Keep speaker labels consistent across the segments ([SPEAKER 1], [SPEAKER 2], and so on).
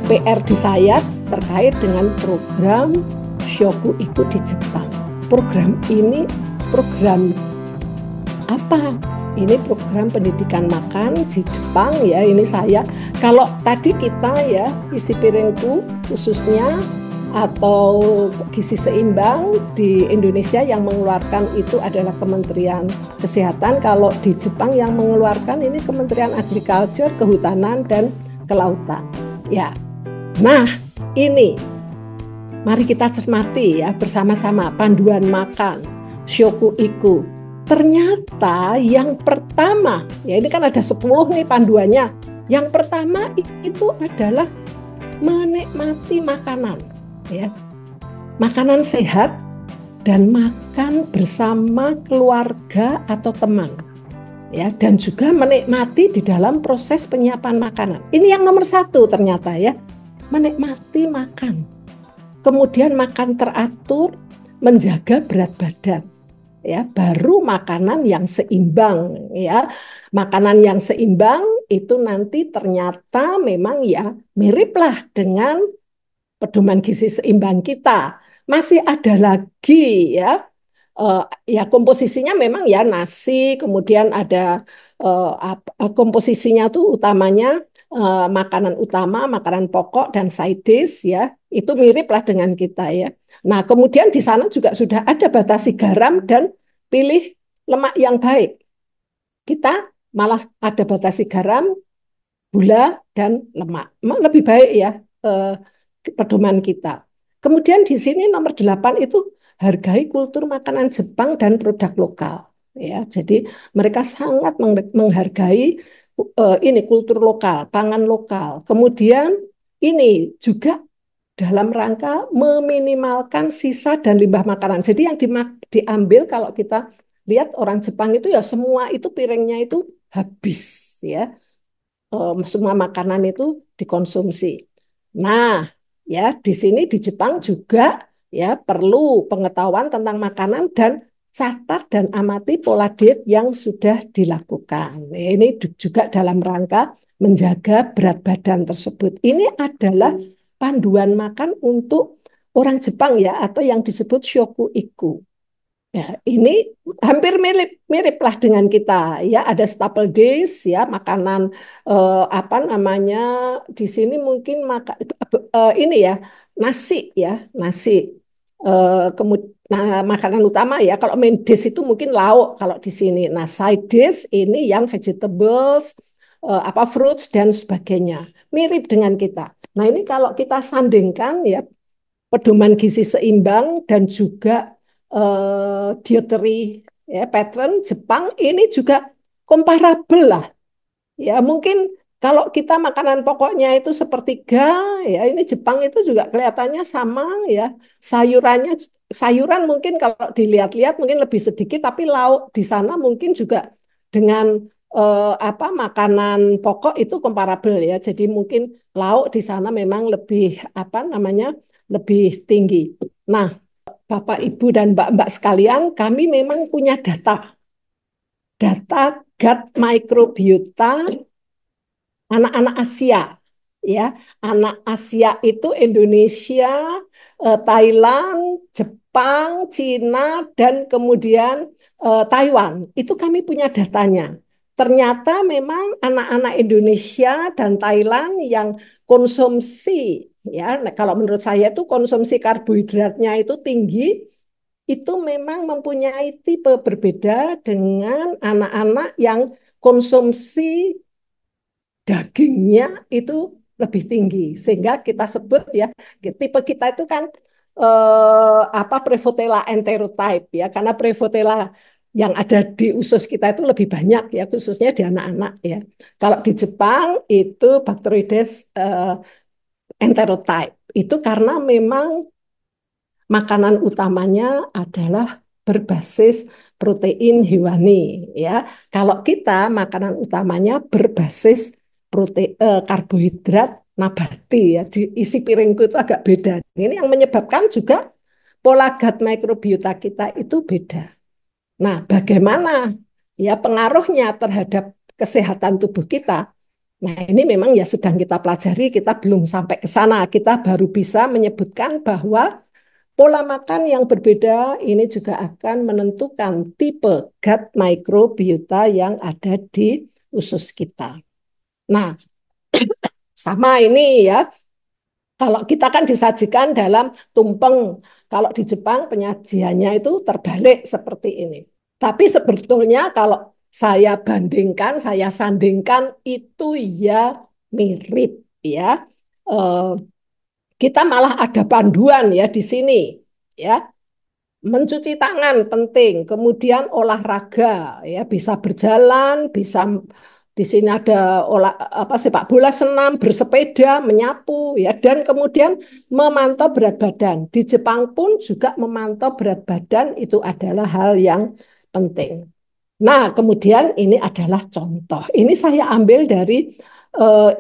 [SPEAKER 1] PR di saya terkait dengan program Shokuiku di Jepang. Program ini program apa? Ini program pendidikan makan di Jepang ya. Ini saya. Kalau tadi kita ya isi piringku khususnya atau gizi seimbang di Indonesia yang mengeluarkan itu adalah Kementerian Kesehatan. Kalau di Jepang yang mengeluarkan ini Kementerian Agriculture, Kehutanan dan Kelautan. Ya. Nah, ini mari kita cermati ya bersama-sama panduan makan Shokuiku. Ternyata yang pertama, ya ini kan ada 10 nih panduannya. Yang pertama itu adalah menikmati makanan, ya. Makanan sehat dan makan bersama keluarga atau teman. Ya, dan juga menikmati di dalam proses penyiapan makanan. Ini yang nomor 1 ternyata ya. Menikmati makan. Kemudian makan teratur, menjaga berat badan. Ya, baru makanan yang seimbang ya. Makanan yang seimbang itu nanti ternyata memang ya miriplah dengan pedoman gizi seimbang kita. Masih ada lagi ya. Ya komposisinya memang ya nasi, kemudian ada komposisinya tuh utamanya makanan utama, makanan pokok dan side dish ya. Itu miriplah dengan kita ya. Nah, kemudian di sana juga sudah ada batasi garam dan pilih lemak yang baik. Kita malah ada batasi garam, gula, dan lemak. Lebih baik ya pedoman kita. Kemudian di sini nomor 8 itu hargai kultur makanan Jepang dan produk lokal. Ya, jadi mereka sangat menghargai ini kultur lokal, pangan lokal. Kemudian ini juga dalam rangka meminimalkan sisa dan limbah makanan. Jadi yang diambil kalau kita lihat orang Jepang itu ya semua itu piringnya itu habis ya. Semua makanan itu dikonsumsi. Nah, ya di sini di Jepang juga ya perlu pengetahuan tentang makanan dan catat dan amati pola diet yang sudah dilakukan. Ini juga dalam rangka menjaga berat badan tersebut. Ini adalah panduan makan untuk orang Jepang ya atau yang disebut Shokuiku. Ya, ini hampir mirip lah dengan kita ya ada staple dish ya makanan apa namanya di sini mungkin ini ya nasi ya nasi kemudian nah makanan utama ya kalau main dish itu mungkin lauk kalau di sini nah side dish ini yang vegetables apa fruits dan sebagainya mirip dengan kita. Nah ini kalau kita sandingkan ya pedoman gizi seimbang dan juga dietary ya, pattern Jepang ini juga komparabel lah. Ya mungkin kalau kita makanan pokoknya itu sepertiga, ya ini Jepang itu juga kelihatannya sama ya. Sayurannya sayuran mungkin kalau dilihat-lihat mungkin lebih sedikit, tapi lauk di sana mungkin juga dengan apa makanan pokok itu komparabel ya. Jadi mungkin lauk di sana memang lebih apa namanya lebih tinggi. Nah, Bapak, Ibu, dan Mbak-mbak sekalian, kami memang punya data gut microbiota anak-anak Asia. Ya, anak Asia itu Indonesia, Thailand, Jepang, Cina, dan kemudian Taiwan. Itu kami punya datanya. Ternyata memang anak-anak Indonesia dan Thailand yang konsumsi, ya, kalau menurut saya itu konsumsi karbohidratnya itu tinggi, itu memang mempunyai tipe berbeda dengan anak-anak yang konsumsi dagingnya itu lebih tinggi sehingga kita sebut ya tipe kita itu kan apa Prevotella enterotype ya karena Prevotella yang ada di usus kita itu lebih banyak ya khususnya di anak-anak ya. Kalau di Jepang itu Bacteroides enterotype itu karena memang makanan utamanya adalah berbasis protein hewani ya. Kalau kita makanan utamanya berbasis karbohidrat nabati ya. Di isi piringku itu agak beda. Ini yang menyebabkan juga pola gut microbiota kita itu beda. Nah, bagaimana ya pengaruhnya terhadap kesehatan tubuh kita? Nah, ini memang ya sedang kita pelajari, kita belum sampai ke sana. Kita baru bisa menyebutkan bahwa pola makan yang berbeda ini juga akan menentukan tipe gut microbiota yang ada di usus kita. Nah, sama ini ya, kalau kita kan disajikan dalam tumpeng. Kalau di Jepang penyajiannya itu terbalik seperti ini. Tapi sebetulnya kalau saya bandingkan, saya sandingkan itu ya mirip ya. Eh, kita malah ada panduan ya di sini ya. Mencuci tangan penting, kemudian olahraga ya bisa berjalan, bisa di sini ada apa sepak bola, senam, bersepeda, menyapu ya dan kemudian memantau berat badan. Di Jepang pun juga memantau berat badan itu adalah hal yang penting. Nah, kemudian ini adalah contoh. Ini saya ambil dari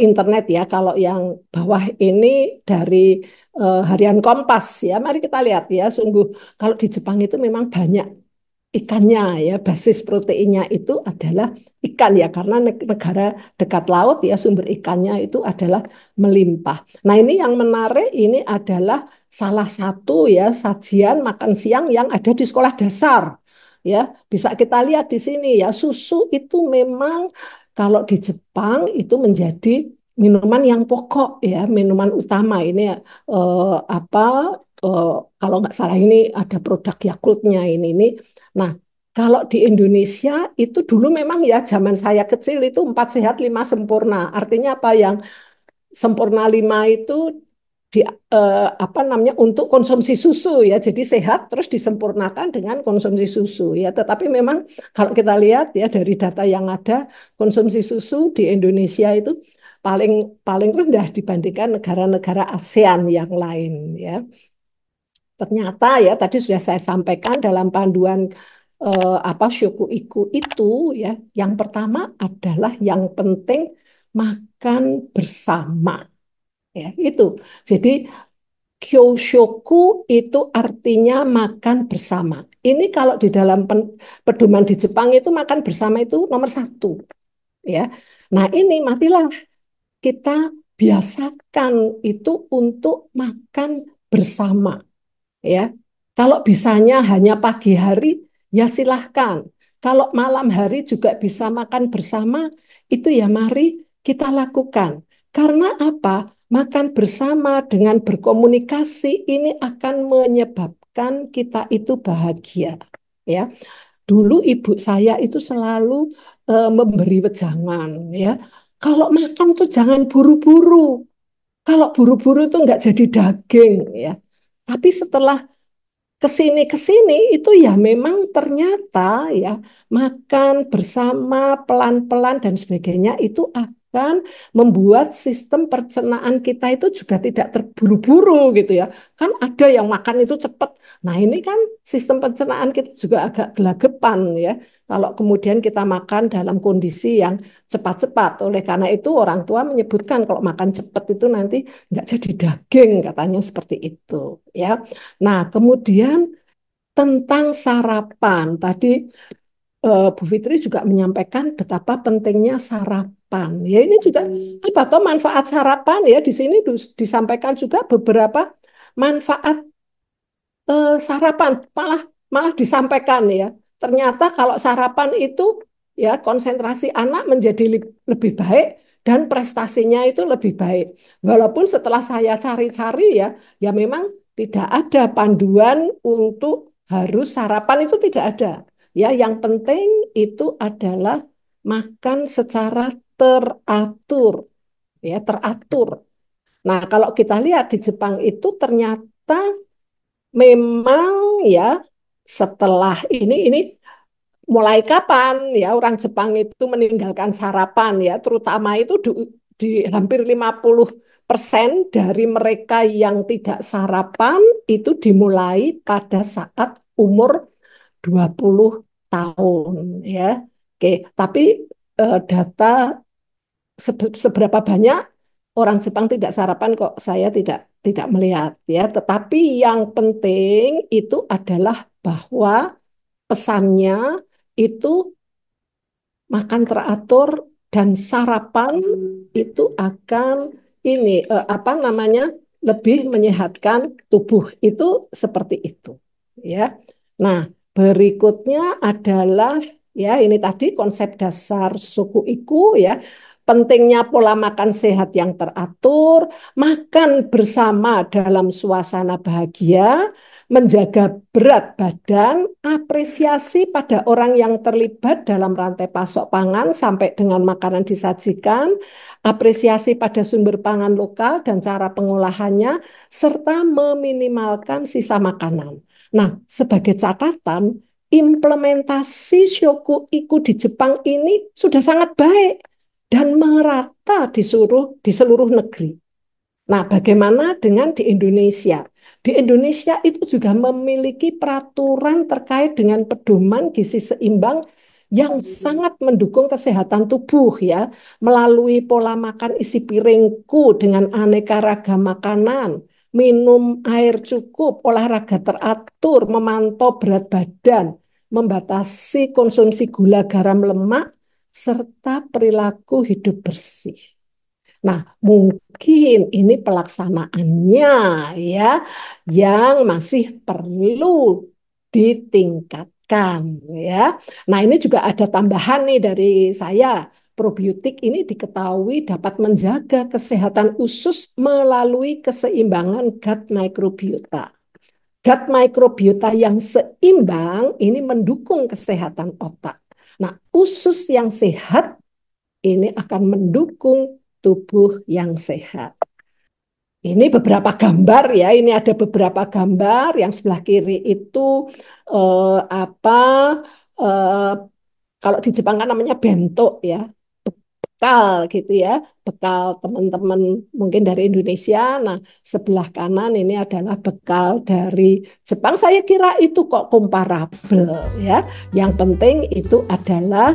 [SPEAKER 1] internet ya. Kalau yang bawah ini dari Harian Kompas ya. Mari kita lihat ya. Sungguh kalau di Jepang itu memang banyak ikannya ya. Basis proteinnya itu adalah ikan ya. Karena negara dekat laut ya sumber ikannya itu adalah melimpah. Nah, ini yang menarik ini adalah salah satu ya sajian makan siang yang ada di sekolah dasar. Ya, bisa kita lihat di sini ya, susu itu memang kalau di Jepang itu menjadi minuman yang pokok ya, minuman utama ini apa kalau nggak salah ini ada produk Yakultnya ini. Nah, kalau di Indonesia itu dulu memang ya zaman saya kecil itu 4 sehat 5 sempurna. Artinya apa yang sempurna 5 itu di apa namanya untuk konsumsi susu ya. Jadi sehat terus disempurnakan dengan konsumsi susu ya. Tetapi memang kalau kita lihat ya dari data yang ada konsumsi susu di Indonesia itu paling paling rendah dibandingkan negara-negara ASEAN yang lain ya. Ternyata ya tadi sudah saya sampaikan dalam panduan apa Shokuiku itu ya, yang pertama adalah yang penting makan bersama ya itu. Jadi Kyoshoku itu artinya makan bersama. Ini kalau di dalam pedoman di Jepang itu makan bersama itu nomor satu ya. Nah ini marilah kita biasakan itu untuk makan bersama ya. Kalau bisanya hanya pagi hari, ya silahkan. Kalau malam hari juga bisa makan bersama, itu ya mari kita lakukan. Karena apa? Makan bersama dengan berkomunikasi ini akan menyebabkan kita itu bahagia. Ya, dulu ibu saya itu selalu memberi wejangan. Ya, kalau makan tuh jangan buru-buru. Kalau buru-buru itu nggak jadi daging. Ya, tapi setelah kesini itu ya memang ternyata ya makan bersama pelan-pelan dan sebagainya itu akan membuat sistem pencernaan kita itu juga tidak terburu-buru gitu ya. Kan ada yang makan itu cepat. Nah, ini kan sistem pencernaan kita juga agak gelagapan ya. Kalau kemudian kita makan dalam kondisi yang cepat-cepat. Oleh karena itu orang tua menyebutkan kalau makan cepat itu nanti nggak jadi daging katanya seperti itu ya. Nah, kemudian tentang sarapan. Tadi Bu Fitri juga menyampaikan betapa pentingnya sarapan. Ya, ini juga apa toh manfaat sarapan ya di sini disampaikan juga beberapa manfaat sarapan malah malah disampaikan ya. Ternyata kalau sarapan itu ya konsentrasi anak menjadi lebih baik dan prestasinya itu lebih baik. Walaupun setelah saya cari-cari ya, ya memang tidak ada panduan untuk harus sarapan itu tidak ada. Ya, yang penting itu adalah makan secara teratur, ya teratur. Nah, kalau kita lihat di Jepang itu ternyata memang ya setelah ini mulai kapan ya orang Jepang itu meninggalkan sarapan ya terutama itu di hampir 50% dari mereka yang tidak sarapan itu dimulai pada saat umur 20 tahun ya. Oke, tapi data seberapa banyak orang Jepang tidak sarapan kok saya tidak melihat ya. Tetapi yang penting itu adalah bahwa pesannya itu makan teratur dan sarapan itu akan lebih menyehatkan tubuh. Itu seperti itu, ya. Nah, berikutnya adalah ya ini tadi konsep dasar suku Iku ya. Pentingnya pola makan sehat yang teratur, makan bersama dalam suasana bahagia, menjaga berat badan, apresiasi pada orang yang terlibat dalam rantai pasok pangan sampai dengan makanan disajikan, apresiasi pada sumber pangan lokal dan cara pengolahannya, serta meminimalkan sisa makanan. Nah, sebagai catatan, implementasi Shoku Iku di Jepang ini sudah sangat baik dan merata di seluruh negeri. Nah, bagaimana dengan di Indonesia? Di Indonesia itu juga memiliki peraturan terkait dengan pedoman gizi seimbang yang sangat mendukung kesehatan tubuh ya, melalui pola makan isi piringku dengan aneka ragam makanan, minum air cukup, olahraga teratur, memantau berat badan, membatasi konsumsi gula, garam, lemak, serta perilaku hidup bersih. Nah, mungkin ini pelaksanaannya ya yang masih perlu ditingkatkan ya. Nah, ini juga ada tambahan nih dari saya. Probiotik ini diketahui dapat menjaga kesehatan usus melalui keseimbangan gut microbiota. Gut microbiota yang seimbang ini mendukung kesehatan otak. Nah, usus yang sehat ini akan mendukung tubuh yang sehat. Ini beberapa gambar ya, ini ada beberapa gambar yang sebelah kiri itu eh, apa eh, kalau di Jepang kan namanya bento ya, bekal gitu ya, bekal teman-teman mungkin dari Indonesia. Nah, sebelah kanan ini adalah bekal dari Jepang. Saya kira itu kok komparabel ya. Yang penting itu adalah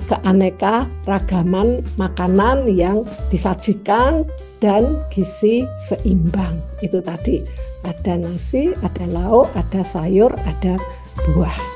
[SPEAKER 1] keaneka ragaman makanan yang disajikan dan gizi seimbang. Itu tadi ada nasi, ada lauk, ada sayur, ada buah.